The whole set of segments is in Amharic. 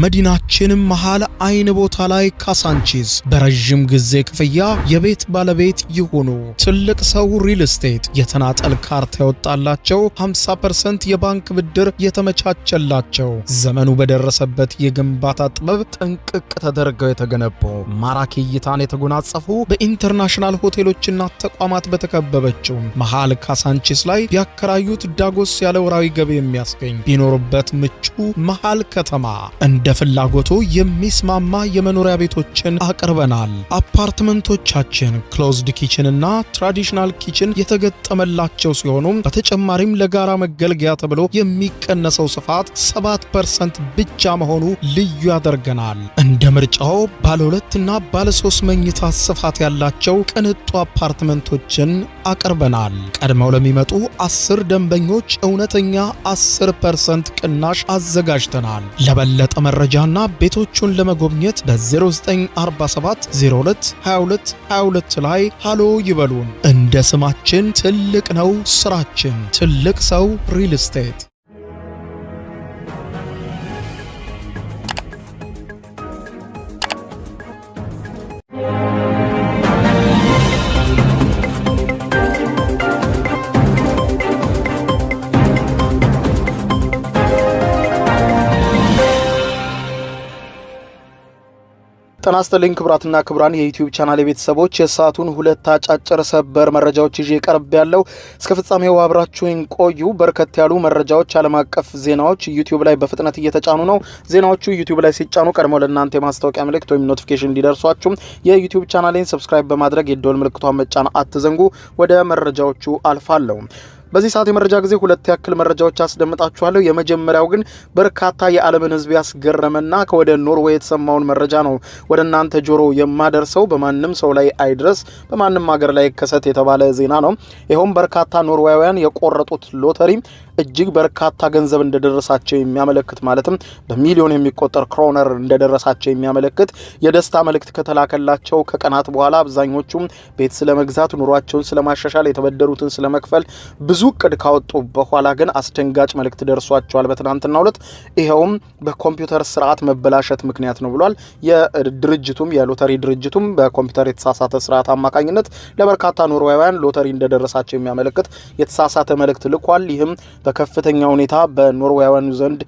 መዲናችን መሃል አይን ቦታ ላይ ካሳንቺስ በረጅም ጊዜ ክፍያ የቤት ባለቤት ይሁኑ። ትልቅ ሰው ሪል ስቴት የተናጠል ካርታ ያወጣላቸው 50% የባንክ ብድር የተመቻቸላቸው ዘመኑ በደረሰበት የግንባታ ጥበብ ጥንቅቅ ተደርገው የተገነቡ ማራኪ እይታን የተጎናጸፉ በኢንተርናሽናል ሆቴሎችና ተቋማት በተከበበችው መሃል ካሳንቺስ ላይ ቢያከራዩት ዳጎስ ያለ ወራዊ ገቢ የሚያስገኝ ቢኖርበት ምቹ መሃል ከተማ እንደ ፍላጎቱ የሚስማማ የመኖሪያ ቤቶችን አቅርበናል። አፓርትመንቶቻችን ክሎዝድ ኪችን እና ትራዲሽናል ኪችን የተገጠመላቸው ሲሆኑ በተጨማሪም ለጋራ መገልገያ ተብሎ የሚቀነሰው ስፋት 7% ብቻ መሆኑ ልዩ ያደርገናል። እንደ ምርጫው ባለ 2 እና ባለ 3 መኝታ ስፋት ያላቸው ቅንጡ አፓርትመንቶችን አቅርበናል። ቀድመው ለሚመጡ 10 ደንበኞች እውነተኛ 10% ቅናሽ አዘጋጅተናል። ለበለጠ መረጃና ቤቶቹን ለመጎብኘት በ0947 02 22 22 ላይ ሃሎ ይበሉን። እንደ ስማችን ትልቅ ነው ስራችን። ትልቅ ሰው ሪል ስቴት። ጤና ይስጥልኝ ክቡራትና ክቡራን የዩቲዩብ ቻናል ቤተሰቦች፣ የሰዓቱን ሁለት አጫጭር ሰበር መረጃዎች ይዤ ቀርብ ያለው እስከ ፍጻሜው አብራችሁን ቆዩ። በርከት ያሉ መረጃዎች፣ ዓለም አቀፍ ዜናዎች ዩቲዩብ ላይ በፍጥነት እየተጫኑ ነው። ዜናዎቹ ዩቲዩብ ላይ ሲጫኑ ቀድሞ ለእናንተ የማስታወቂያ ምልክት ወይም ኖቲፊኬሽን እንዲደርሷችሁ የዩቲዩብ ቻናሌን ሰብስክራይብ በማድረግ የደወል ምልክቷን መጫን አትዘንጉ። ወደ መረጃዎቹ አልፋለሁ። በዚህ ሰዓት የመረጃ ጊዜ ሁለት ያክል መረጃዎች አስደምጣችኋለሁ። የመጀመሪያው ግን በርካታ የዓለምን ሕዝብ ያስገረመና ከወደ ኖርዌይ የተሰማውን መረጃ ነው ወደ እናንተ ጆሮ የማደርሰው። በማንም ሰው ላይ አይድረስ፣ በማንም ሀገር ላይ ከሰት የተባለ ዜና ነው። ይኸውም በርካታ ኖርዌያውያን የቆረጡት ሎተሪ እጅግ በርካታ ገንዘብ እንደደረሳቸው የሚያመለክት ማለትም በሚሊዮን የሚቆጠር ክሮነር እንደደረሳቸው የሚያመለክት የደስታ መልእክት ከተላከላቸው ከቀናት በኋላ አብዛኞቹም ቤት ስለመግዛት፣ ኑሯቸውን ስለማሻሻል፣ የተበደሩትን ስለመክፈል ብዙ እቅድ ካወጡ በኋላ ግን አስደንጋጭ መልእክት ደርሷቸዋል በትናንትናው ዕለት። ይሄውም በኮምፒውተር ስርዓት መበላሸት ምክንያት ነው ብሏል። የሎተሪ ድርጅቱም በኮምፒውተር የተሳሳተ ስርዓት አማካኝነት ለበርካታ ኖርዌያውያን ሎተሪ እንደደረሳቸው የሚያመለክት የተሳሳተ መልእክት ልኳል። ይህም በከፍተኛ ሁኔታ በኖርዌያውያኑ ዘንድ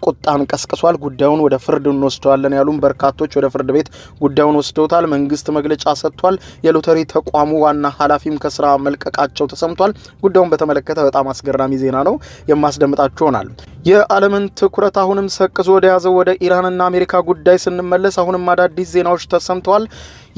ቁጣን ቀስቅሷል። ጉዳዩን ወደ ፍርድ እንወስደዋለን ያሉም በርካቶች ወደ ፍርድ ቤት ጉዳዩን ወስደውታል። መንግስት መግለጫ ሰጥቷል። የሎተሪ ተቋሙ ዋና ኃላፊም ከስራ መልቀቃቸው ተሰምቷል። ጉዳዩን በተመለከተ በጣም አስገራሚ ዜና ነው የማስደምጣችሁ ይሆናል። የዓለምን ትኩረት አሁንም ሰቅዞ ወደ ያዘው ወደ ኢራንና አሜሪካ ጉዳይ ስንመለስ አሁንም አዳዲስ ዜናዎች ተሰምተዋል።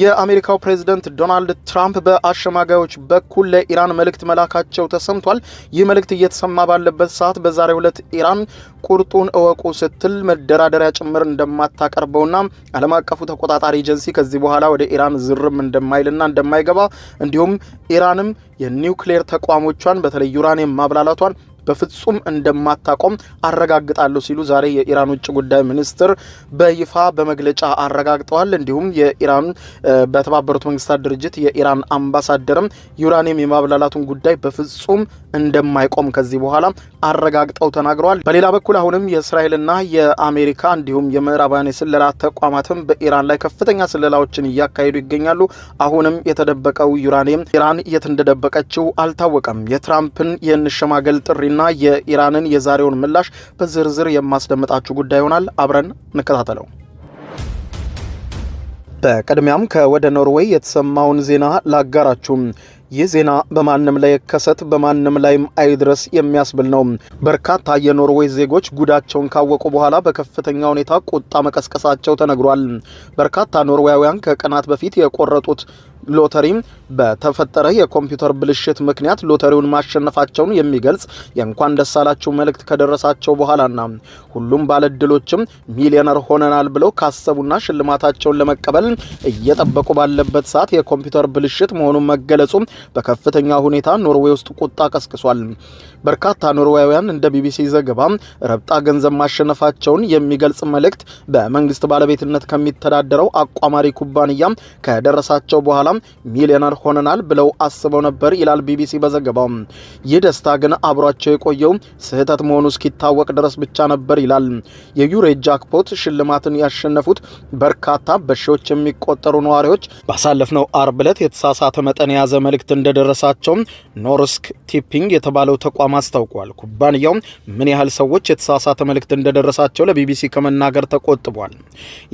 የአሜሪካው ፕሬዝዳንት ዶናልድ ትራምፕ በአሸማጋዮች በኩል ለኢራን መልእክት መላካቸው ተሰምቷል። ይህ መልእክት እየተሰማ ባለበት ሰዓት በዛሬው ዕለት ኢራን ቁርጡን እወቁ ስትል መደራደሪያ ጭምር እንደማታቀርበውና ዓለም አቀፉ ተቆጣጣሪ ኤጀንሲ ከዚህ በኋላ ወደ ኢራን ዝርም እንደማይልና እንደማይገባ እንዲሁም ኢራንም የኒውክሌር ተቋሞቿን በተለይ ዩራኒየም ማብላላቷን በፍጹም እንደማታቆም አረጋግጣለሁ ሲሉ ዛሬ የኢራን ውጭ ጉዳይ ሚኒስትር በይፋ በመግለጫ አረጋግጠዋል። እንዲሁም የኢራን በተባበሩት መንግስታት ድርጅት የኢራን አምባሳደርም ዩራኒየም የማብላላቱን ጉዳይ በፍጹም እንደማይቆም ከዚህ በኋላ አረጋግጠው ተናግረዋል። በሌላ በኩል አሁንም የእስራኤልና የአሜሪካ እንዲሁም የምዕራባውያን የስለላ ተቋማትም በኢራን ላይ ከፍተኛ ስለላዎችን እያካሄዱ ይገኛሉ። አሁንም የተደበቀው ዩራኒየም ኢራን የት እንደደበቀችው አልታወቀም። የትራምፕን የንሸማገል ጥሪና የኢራንን የዛሬውን ምላሽ በዝርዝር የማስደምጣችሁ ጉዳይ ይሆናል። አብረን እንከታተለው። በቅድሚያም ከወደ ኖርዌይ የተሰማውን ዜና ላጋራችሁ። ይህ ዜና በማንም ላይ ከሰት በማንም ላይም አይድረስ የሚያስብል ነው። በርካታ የኖርዌይ ዜጎች ጉዳቸውን ካወቁ በኋላ በከፍተኛ ሁኔታ ቁጣ መቀስቀሳቸው ተነግሯል። በርካታ ኖርዌያውያን ከቀናት በፊት የቆረጡት ሎተሪ በተፈጠረ የኮምፒውተር ብልሽት ምክንያት ሎተሪውን ማሸነፋቸውን የሚገልጽ የእንኳን ደስ አላችሁ መልእክት ከደረሳቸው በኋላና ሁሉም ባለድሎችም ሚሊዮነር ሆነናል ብለው ካሰቡና ሽልማታቸውን ለመቀበል እየጠበቁ ባለበት ሰዓት የኮምፒውተር ብልሽት መሆኑን መገለጹ በከፍተኛ ሁኔታ ኖርዌይ ውስጥ ቁጣ ቀስቅሷል። በርካታ ኖርዌያውያን እንደ ቢቢሲ ዘገባ ረብጣ ገንዘብ ማሸነፋቸውን የሚገልጽ መልእክት በመንግስት ባለቤትነት ከሚተዳደረው አቋማሪ ኩባንያ ከደረሳቸው በኋላ ሚሊዮነር ሆነናል ብለው አስበው ነበር ይላል ቢቢሲ በዘገባው። ይህ ደስታ ግን አብሯቸው የቆየው ስህተት መሆኑ እስኪታወቅ ድረስ ብቻ ነበር ይላል። የዩሮ ጃክፖት ሽልማትን ያሸነፉት በርካታ በሺዎች የሚቆጠሩ ነዋሪዎች ባሳለፍነው አርብ ዕለት የተሳሳተ መጠን የያዘ መልእክት እንደደረሳቸው ኖርስክ ቲፒንግ የተባለው ተቋም አስታውቋል። ኩባንያው ምን ያህል ሰዎች የተሳሳተ መልእክት እንደደረሳቸው ለቢቢሲ ከመናገር ተቆጥቧል።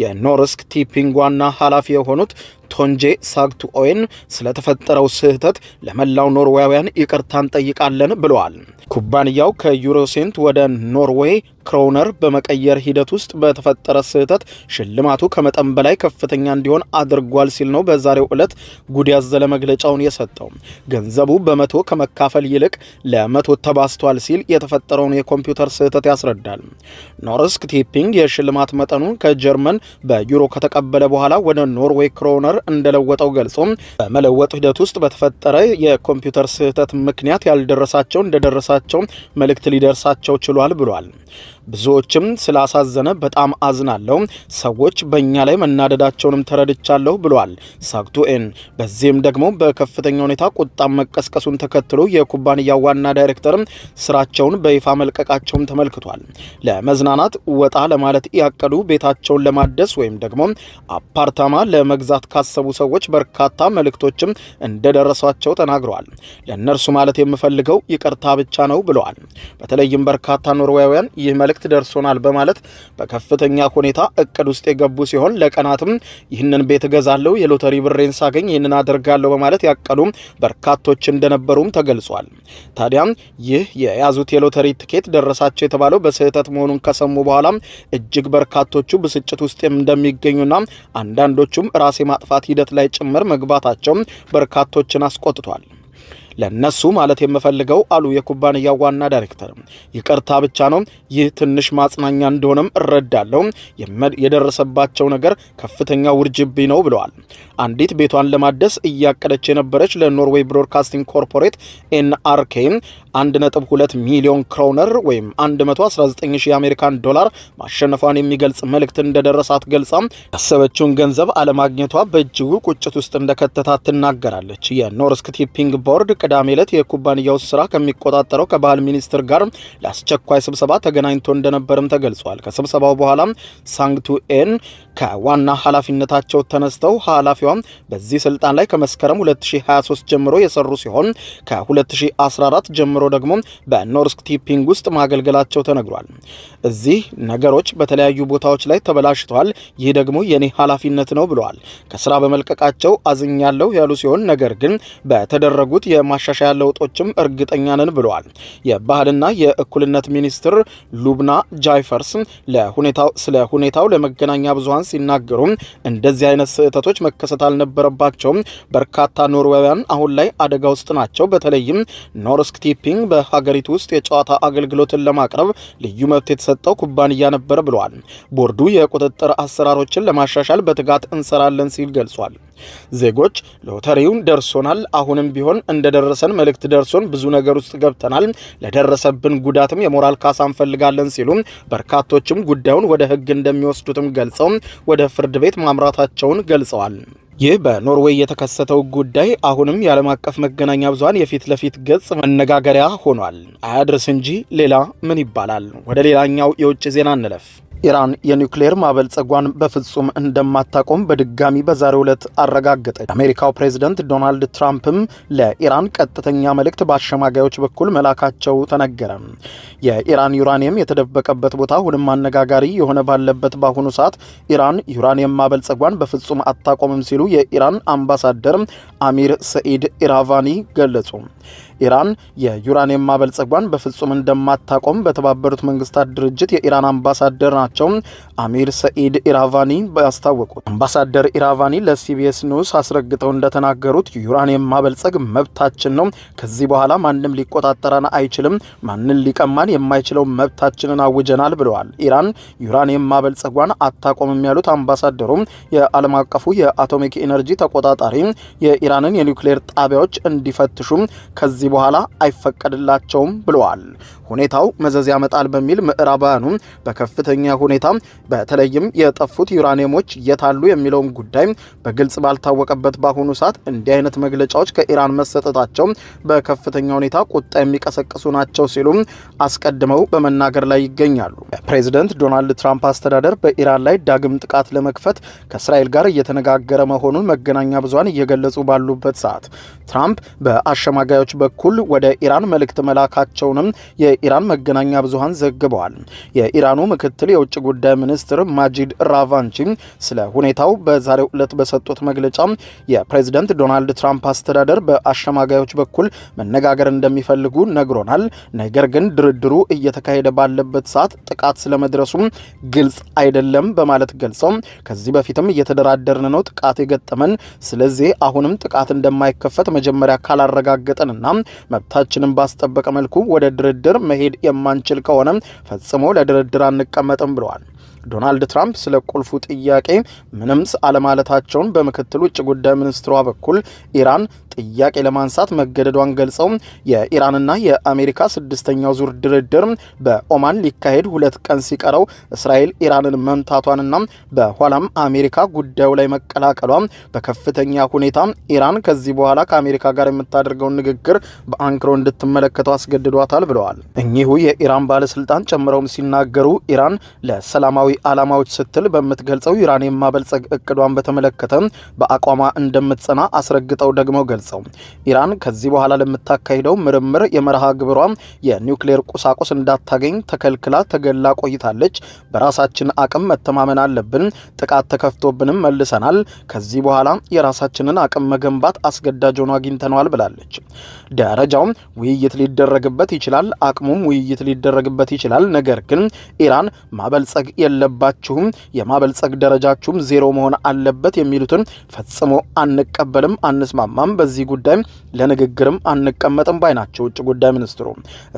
የኖርስክ ቲፒንግ ዋና ኃላፊ የሆኑት ቶንጄ ሳግቱኦን ስለተፈጠረው ስህተት ለመላው ኖርዌያውያን ይቅርታ እንጠይቃለን ብለዋል። ኩባንያው ከዩሮ ሴንት ወደ ኖርዌይ ክሮነር በመቀየር ሂደት ውስጥ በተፈጠረ ስህተት ሽልማቱ ከመጠን በላይ ከፍተኛ እንዲሆን አድርጓል ሲል ነው በዛሬው ዕለት ጉድ ያዘለ መግለጫውን የሰጠው። ገንዘቡ በመቶ ከመካፈል ይልቅ ለመቶ ተባስቷል ሲል የተፈጠረውን የኮምፒውተር ስህተት ያስረዳል። ኖርስክ ቲፒንግ የሽልማት መጠኑን ከጀርመን በዩሮ ከተቀበለ በኋላ ወደ ኖርዌይ ክሮነር እንደለወጠው ገልጾ በመለወጥ ሂደት ውስጥ በተፈጠረ የኮምፒውተር ስህተት ምክንያት ያልደረሳቸው እንደደረሳቸው መልእክት ሊደርሳቸው ችሏል ብሏል። ብዙዎችም ስላሳዘነ በጣም አዝናለሁ፣ ሰዎች በእኛ ላይ መናደዳቸውንም ተረድቻለሁ ብሏል ሳግቱኤን። በዚህም ደግሞ በከፍተኛ ሁኔታ ቁጣም መቀስቀሱን ተከትሎ የኩባንያው ዋና ዳይሬክተር ስራቸውን በይፋ መልቀቃቸውም ተመልክቷል። ለመዝናናት ወጣ ለማለት ያቀዱ ቤታቸውን ለማደስ ወይም ደግሞ አፓርታማ ለመግዛት ካሰቡ ሰዎች በርካታ መልእክቶችም እንደደረሷቸው ተናግረዋል። ለእነርሱ ማለት የምፈልገው ይቅርታ ብቻ ነው ብለዋል። በተለይም በርካታ ኖርዌያውያን ይህ መልእክት ደርሶናል በማለት በከፍተኛ ሁኔታ እቅድ ውስጥ የገቡ ሲሆን ለቀናትም ይህንን ቤት እገዛለሁ፣ የሎተሪ ብሬን ሳገኝ ይህንን አደርጋለሁ በማለት ያቀዱ በርካቶች እንደነበሩም ተገልጿል። ታዲያም ይህ የያዙት የሎተሪ ትኬት ደረሳቸው የተባለው በስህተት መሆኑን ከሰሙ በኋላ እጅግ በርካቶቹ ብስጭት ውስጥ እንደሚገኙና አንዳንዶቹም ራስ የማጥፋት ሂደት ላይ ጭምር መግባታቸው በርካቶችን አስቆጥቷል። ለነሱ ማለት የምፈልገው አሉ የኩባንያው ዋና ዳይሬክተር፣ ይቅርታ ብቻ ነው። ይህ ትንሽ ማጽናኛ እንደሆነም እረዳለሁ። የደረሰባቸው ነገር ከፍተኛ ውርጅብኝ ነው ብለዋል። አንዲት ቤቷን ለማደስ እያቀደች የነበረች ለኖርዌይ ብሮድካስቲንግ ኮርፖሬት ኤንአርኬ 1.2 ሚሊዮን ክሮነር ወይም 119,000 የአሜሪካን ዶላር ማሸነፏን የሚገልጽ መልእክት እንደደረሳት ገልጻ ያሰበችውን ገንዘብ አለማግኘቷ በእጅጉ ቁጭት ውስጥ እንደከተታት ትናገራለች። የኖርስክ ቲፒንግ ቦርድ ቅዳሜ ዕለት የኩባንያው ስራ ከሚቆጣጠረው ከባህል ሚኒስትር ጋር ለአስቸኳይ ስብሰባ ተገናኝቶ እንደነበርም ተገልጿል። ከስብሰባው በኋላ ሳግቱኤን ከዋና ኃላፊነታቸው ተነስተው ኃላፊዋ በዚህ ስልጣን ላይ ከመስከረም 2023 ጀምሮ የሰሩ ሲሆን ከ2014 ጀምሮ ደግሞ በኖርስክ ቲፒንግ ውስጥ ማገልገላቸው ተነግሯል። እዚህ ነገሮች በተለያዩ ቦታዎች ላይ ተበላሽተዋል፣ ይህ ደግሞ የኔ ኃላፊነት ነው ብለዋል። ከስራ በመልቀቃቸው አዝኛለሁ ያሉ ሲሆን ነገር ግን በተደረጉት የማሻሻያ ለውጦችም እርግጠኛ ነን ብለዋል። የባህልና የእኩልነት ሚኒስትር ሉብና ጃይፈርስ ስለ ሁኔታው ለመገናኛ ብዙሃን ሲናገሩ እንደዚህ አይነት ስህተቶች መከሰት አልነበረባቸውም። በርካታ ኖርዌያውያን አሁን ላይ አደጋ ውስጥ ናቸው። በተለይም ኖርስክ ቲፒንግ በሀገሪቱ ውስጥ የጨዋታ አገልግሎትን ለማቅረብ ልዩ መብት የተሰጠው ኩባንያ ነበር ብለዋል። ቦርዱ የቁጥጥር አሰራሮችን ለማሻሻል በትጋት እንሰራለን ሲል ገልጿል። ዜጎች ሎተሪውን ደርሶናል፣ አሁንም ቢሆን እንደደረሰን መልእክት ደርሶን ብዙ ነገር ውስጥ ገብተናል፣ ለደረሰብን ጉዳትም የሞራል ካሳ እንፈልጋለን ሲሉ በርካቶችም ጉዳዩን ወደ ሕግ እንደሚወስዱትም ገልጸው ወደ ፍርድ ቤት ማምራታቸውን ገልጸዋል። ይህ በኖርዌይ የተከሰተው ጉዳይ አሁንም የዓለም አቀፍ መገናኛ ብዙሃን የፊት ለፊት ገጽ መነጋገሪያ ሆኗል። አያድርስ እንጂ ሌላ ምን ይባላል? ወደ ሌላኛው የውጭ ዜና እንለፍ። ኢራን የኒውክሌር ማበልጸጓን በፍጹም እንደማታቆም በድጋሚ በዛሬው ዕለት አረጋገጠች። የአሜሪካው ፕሬዝዳንት ዶናልድ ትራምፕም ለኢራን ቀጥተኛ መልእክት በአሸማጋዮች በኩል መላካቸው ተነገረ። የኢራን ዩራኒየም የተደበቀበት ቦታ አሁንም አነጋጋሪ የሆነ ባለበት በአሁኑ ሰዓት ኢራን ዩራኒየም ማበልጸጓን በፍጹም አታቆምም ሲሉ የኢራን አምባሳደር አሚር ሰኢድ ኢራቫኒ ገለጹ። ኢራን የዩራኒየም ማበልጸጓን በፍጹም እንደማታቆም በተባበሩት መንግስታት ድርጅት የኢራን አምባሳደር ናቸው አሚር ሰኢድ ኢራቫኒ ያስታወቁት። አምባሳደር ኢራቫኒ ለሲቢኤስ ኒውስ አስረግጠው እንደተናገሩት ዩራኒየም ማበልጸግ መብታችን ነው፣ ከዚህ በኋላ ማንም ሊቆጣጠረን አይችልም፣ ማንን ሊቀማን የማይችለው መብታችንን አውጀናል ብለዋል። ኢራን ዩራኒየም ማበልጸጓን አታቆምም ያሉት አምባሳደሩ የዓለም አቀፉ የአቶሚክ ኢነርጂ ተቆጣጣሪ የኢራንን የኒውክሌር ጣቢያዎች እንዲፈትሹ ከዚህ በኋላ አይፈቀድላቸውም ብለዋል። ሁኔታው መዘዝ ያመጣል በሚል ምዕራባውያኑ በከፍተኛ ሁኔታ በተለይም የጠፉት ዩራኒየሞች የታሉ የሚለውን ጉዳይ በግልጽ ባልታወቀበት በአሁኑ ሰዓት እንዲህ አይነት መግለጫዎች ከኢራን መሰጠታቸው በከፍተኛ ሁኔታ ቁጣ የሚቀሰቅሱ ናቸው ሲሉ አስቀድመው በመናገር ላይ ይገኛሉ። ፕሬዚደንት ዶናልድ ትራምፕ አስተዳደር በኢራን ላይ ዳግም ጥቃት ለመክፈት ከእስራኤል ጋር እየተነጋገረ መሆኑን መገናኛ ብዙሃን እየገለጹ ባሉበት ሰዓት ትራምፕ በአሸማጋዮች በኩል ወደ ኢራን መልእክት መላካቸውንም የኢራን መገናኛ ብዙሃን ዘግበዋል። የኢራኑ ምክትል የውጭ ጉዳይ ሚኒስትር ማጂድ ራቫንቺ ስለ ሁኔታው በዛሬው ዕለት በሰጡት መግለጫ የፕሬዝዳንት ዶናልድ ትራምፕ አስተዳደር በአሸማጋዮች በኩል መነጋገር እንደሚፈልጉ ነግሮናል። ነገር ግን ድርድሩ እየተካሄደ ባለበት ሰዓት ጥቃት ስለመድረሱ ግልጽ አይደለም በማለት ገልጸው ከዚህ በፊትም እየተደራደርን ነው ጥቃት የገጠመን፣ ስለዚህ አሁንም ጥቃት እንደማይከፈት መጀመሪያ ካላረጋገጠንና መብታችንን ባስጠበቀ መልኩ ወደ ድርድር መሄድ የማንችል ከሆነ ፈጽሞ ለድርድር አንቀመጥም ብለዋል። ዶናልድ ትራምፕ ስለ ቁልፉ ጥያቄ ምንም አለማለታቸውን በምክትል ውጭ ጉዳይ ሚኒስትሯ በኩል ኢራን ጥያቄ ለማንሳት መገደዷን ገልጸው የኢራንና የአሜሪካ ስድስተኛው ዙር ድርድር በኦማን ሊካሄድ 2 ቀን ሲቀረው እስራኤል ኢራንን መምታቷንና በኋላም አሜሪካ ጉዳዩ ላይ መቀላቀሏ በከፍተኛ ሁኔታ ኢራን ከዚህ በኋላ ከአሜሪካ ጋር የምታደርገውን ንግግር በአንክሮ እንድትመለከተው አስገድዷታል ብለዋል። እኚሁ የኢራን ባለስልጣን ጨምረውም ሲናገሩ ኢራን ለሰላማዊ ዓላማዎች ስትል በምትገልጸው ዩራኒየም ማበልጸግ እቅዷን በተመለከተ በአቋሟ እንደምትጸና አስረግጠው ደግሞ ገልጸው ኢራን ከዚህ በኋላ ለምታካሂደው ምርምር የመርሃ ግብሯ የኒውክሌር ቁሳቁስ እንዳታገኝ ተከልክላ ተገላ ቆይታለች። በራሳችን አቅም መተማመን አለብን። ጥቃት ተከፍቶብንም መልሰናል። ከዚህ በኋላ የራሳችንን አቅም መገንባት አስገዳጅ ሆኖ አግኝተነዋል ብላለች። ደረጃው ውይይት ሊደረግበት ይችላል፣ አቅሙም ውይይት ሊደረግበት ይችላል። ነገር ግን ኢራን ማበልጸግ የለባችሁም፣ የማበልጸግ ደረጃችሁም ዜሮ መሆን አለበት የሚሉትን ፈጽሞ አንቀበልም፣ አንስማማም፣ በዚህ ጉዳይ ለንግግርም አንቀመጥም ባይ ናቸው ውጭ ጉዳይ ሚኒስትሩ።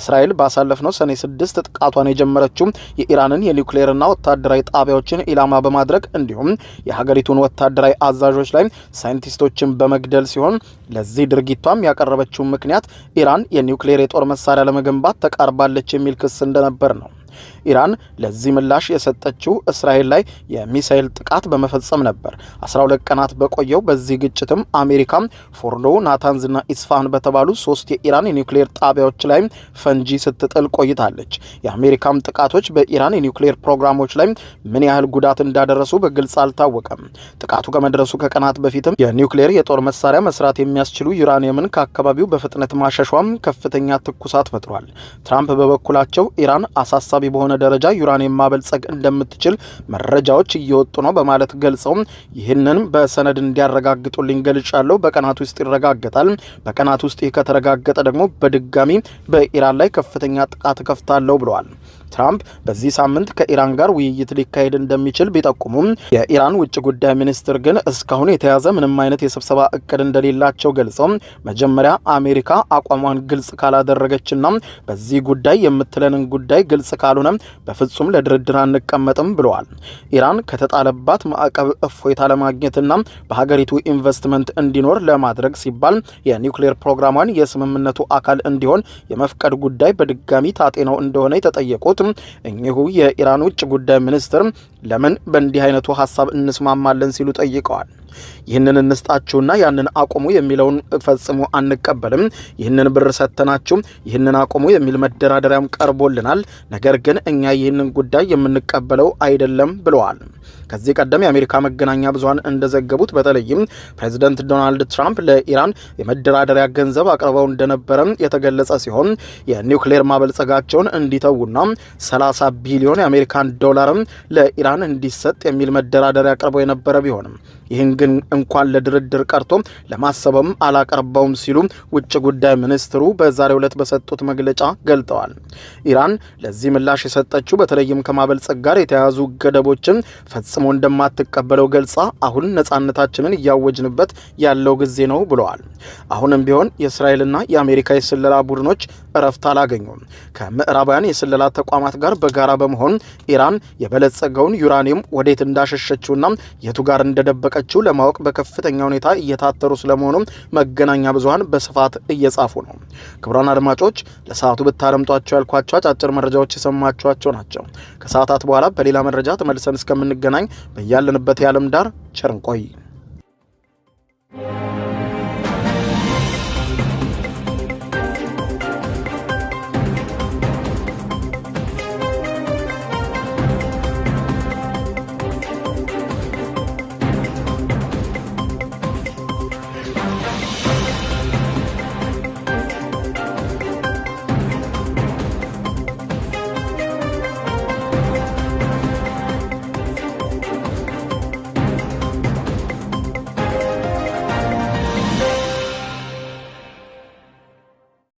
እስራኤል ባሳለፍነው ሰኔ 6 ጥቃቷን የጀመረችው የኢራንን የኒውክሌርና ወታደራዊ ጣቢያዎችን ኢላማ በማድረግ እንዲሁም የሀገሪቱን ወታደራዊ አዛዦች ላይ ሳይንቲስቶችን በመግደል ሲሆን ለዚህ ድርጊቷም ያቀረበችው ምክንያት ኢራን የኒውክሌር የጦር መሳሪያ ለመገንባት ተቃርባለች የሚል ክስ እንደነበር ነው። ኢራን ለዚህ ምላሽ የሰጠችው እስራኤል ላይ የሚሳኤል ጥቃት በመፈጸም ነበር። 12 ቀናት በቆየው በዚህ ግጭትም አሜሪካ ፎርዶ፣ ናታንዝና ኢስፋሃን በተባሉ 3 የኢራን የኒውክሌር ጣቢያዎች ላይ ፈንጂ ስትጥል ቆይታለች። የአሜሪካም ጥቃቶች በኢራን የኒውክሌር ፕሮግራሞች ላይ ምን ያህል ጉዳት እንዳደረሱ በግልጽ አልታወቀም። ጥቃቱ ከመድረሱ ከቀናት በፊትም የኒውክሌር የጦር መሳሪያ መስራት የሚያስችሉ ዩራኒየምን ከአካባቢው በፍጥነት ማሸሿም ከፍተኛ ትኩሳት ፈጥሯል። ትራምፕ በበኩላቸው ኢራን አሳሳቢ በሆነ ደረጃ ዩራኒየም ማበልጸግ እንደምትችል መረጃዎች እየወጡ ነው በማለት ገልጸው ይህንን በሰነድ እንዲያረጋግጡልኝ ገልጫለሁ። በቀናት ውስጥ ይረጋገጣል። በቀናት ውስጥ ይህ ከተረጋገጠ ደግሞ በድጋሚ በኢራን ላይ ከፍተኛ ጥቃት ከፍታለሁ ብለዋል። ትራምፕ በዚህ ሳምንት ከኢራን ጋር ውይይት ሊካሄድ እንደሚችል ቢጠቁሙም የኢራን ውጭ ጉዳይ ሚኒስትር ግን እስካሁን የተያዘ ምንም አይነት የስብሰባ እቅድ እንደሌላቸው ገልጸው መጀመሪያ አሜሪካ አቋሟን ግልጽ ካላደረገችና በዚህ ጉዳይ የምትለንን ጉዳይ ግልጽ ካልሆነ በፍጹም ለድርድር አንቀመጥም ብለዋል። ኢራን ከተጣለባት ማዕቀብ እፎይታ ለማግኘትና በሀገሪቱ ኢንቨስትመንት እንዲኖር ለማድረግ ሲባል የኒውክሌር ፕሮግራሟን የስምምነቱ አካል እንዲሆን የመፍቀድ ጉዳይ በድጋሚ ታጤነው እንደሆነ የተጠየቁት እኚሁ የኢራን ውጭ ጉዳይ ሚኒስትር ለምን በእንዲህ አይነቱ ሀሳብ እንስማማለን ሲሉ ጠይቀዋል። ይህንን እንስጣችሁና ያንን አቆሙ የሚለውን ፈጽሞ አንቀበልም። ይህንን ብር ሰጥተናችሁ ይህንን አቆሙ የሚል መደራደሪያም ቀርቦልናል። ነገር ግን እኛ ይህንን ጉዳይ የምንቀበለው አይደለም ብለዋል። ከዚህ ቀደም የአሜሪካ መገናኛ ብዙሃን እንደዘገቡት በተለይም ፕሬዚደንት ዶናልድ ትራምፕ ለኢራን የመደራደሪያ ገንዘብ አቅርበው እንደነበረ የተገለጸ ሲሆን የኒውክሌር ማበልጸጋቸውን እንዲተውና 30 ቢሊዮን የአሜሪካን ዶላር ለኢራን እንዲሰጥ የሚል መደራደሪያ አቅርበው የነበረ ቢሆንም ይህን ግን እንኳን ለድርድር ቀርቶ ለማሰብም አላቀርበውም ሲሉ ውጭ ጉዳይ ሚኒስትሩ በዛሬው ዕለት በሰጡት መግለጫ ገልጠዋል። ኢራን ለዚህ ምላሽ የሰጠችው በተለይም ከማበልጸግ ጋር የተያያዙ ገደቦችን ፈጽሞ እንደማትቀበለው ገልጻ አሁን ነጻነታችንን እያወጅንበት ያለው ጊዜ ነው ብለዋል። አሁንም ቢሆን የእስራኤልና የአሜሪካ የስለላ ቡድኖች እረፍት አላገኙም። ከምዕራባውያን የስለላ ተቋማት ጋር በጋራ በመሆን ኢራን የበለጸገውን ዩራኒየም ወዴት እንዳሸሸችውና የቱ ጋር እንደደበቀ እንደለቀቀችው ለማወቅ በከፍተኛ ሁኔታ እየታተሩ ስለመሆኑ መገናኛ ብዙሃን በስፋት እየጻፉ ነው። ክቡራን አድማጮች ለሰዓቱ ብታረምጧቸው ያልኳቸው አጫጭር መረጃዎች የሰማችኋቸው ናቸው። ከሰዓታት በኋላ በሌላ መረጃ ተመልሰን እስከምንገናኝ በያለንበት የዓለም ዳር ቸር እንቆይ።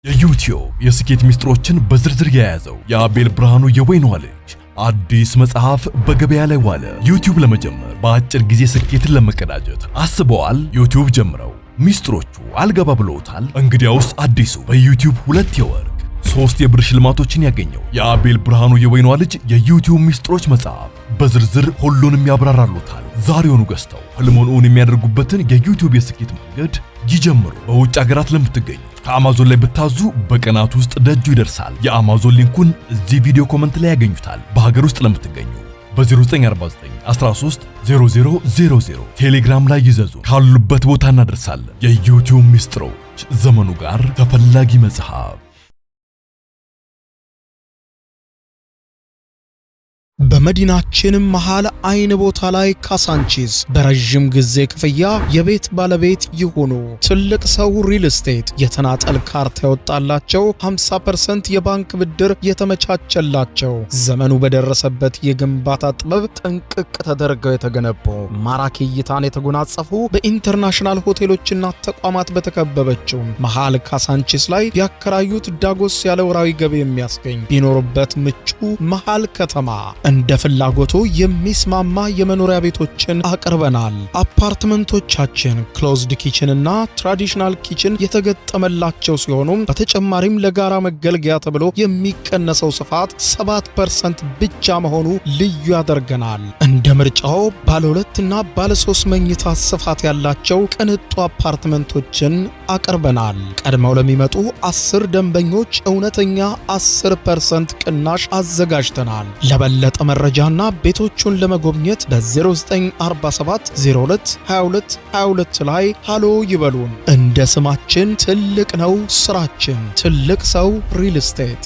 የዩቲዩብ የስኬት ሚስጥሮችን በዝርዝር የያዘው የአቤል ብርሃኑ የወይኗ ልጅ አዲስ መጽሐፍ በገበያ ላይ ዋለ። ዩቲዩብ ለመጀመር በአጭር ጊዜ ስኬትን ለመቀዳጀት አስበዋል? ዩቲዩብ ጀምረው ሚስጥሮቹ አልገባ ብለውታል? እንግዲያውስ አዲሱ በዩቲዩብ 2 የወርቅ 3 የብር ሽልማቶችን ያገኘው የአቤል ብርሃኑ የወይኗ ልጅ የዩቲዩብ ሚስጥሮች መጽሐፍ በዝርዝር ሁሉንም ያብራራሉታል። ዛሬውኑ ገዝተው ህልሞን የሚያደርጉበትን የዩቲዩብ የስኬት መንገድ ይጀምሩ። በውጭ ሀገራት ለምትገኙ ከአማዞን ላይ ብታዙ በቀናት ውስጥ ደጁ ይደርሳል። የአማዞን ሊንኩን እዚህ ቪዲዮ ኮሜንት ላይ ያገኙታል። በሀገር ውስጥ ለምትገኙ በ0949 13 0000 ቴሌግራም ላይ ይዘዙ። ካሉበት ቦታ እናደርሳለን። የዩቲዩብ ሚስጥሮች ዘመኑ ጋር ተፈላጊ መጽሐፍ። በመዲናችን መሃል አይን ቦታ ላይ ካሳንቺስ በረጅም ጊዜ ክፍያ የቤት ባለቤት ይሁኑ። ትልቅ ሰው ሪል ስቴት የተናጠል ካርታ ያወጣላቸው 50% የባንክ ብድር የተመቻቸላቸው ዘመኑ በደረሰበት የግንባታ ጥበብ ጥንቅቅ ተደርገው የተገነቡ ማራኪ እይታን የተጎናጸፉ በኢንተርናሽናል ሆቴሎችና ተቋማት በተከበበችው መሃል ካሳንቺስ ላይ ያከራዩት ዳጎስ ያለ ወራዊ ገቢ የሚያስገኝ ቢኖርበት ምቹ መሃል ከተማ እንደ ፍላጎቱ የሚስማማ የመኖሪያ ቤቶችን አቅርበናል። አፓርትመንቶቻችን ክሎዝድ ኪችን እና ትራዲሽናል ኪችን የተገጠመላቸው ሲሆኑ በተጨማሪም ለጋራ መገልገያ ተብሎ የሚቀነሰው ስፋት 7% ብቻ መሆኑ ልዩ ያደርገናል። እንደ ምርጫው ባለ 2 እና ባለ 3 መኝታ ስፋት ያላቸው ቅንጡ አፓርትመንቶችን አቅርበናል። ቀድመው ለሚመጡ 10 ደንበኞች እውነተኛ 10% ቅናሽ አዘጋጅተናል። ለበለጠ መረጃና ቤቶቹን ለመጎብኘት በ0947 02 22 22 ላይ ሃሎ ይበሉን። እንደ ስማችን ትልቅ ነው ስራችን። ትልቅ ሰው ሪል ስቴት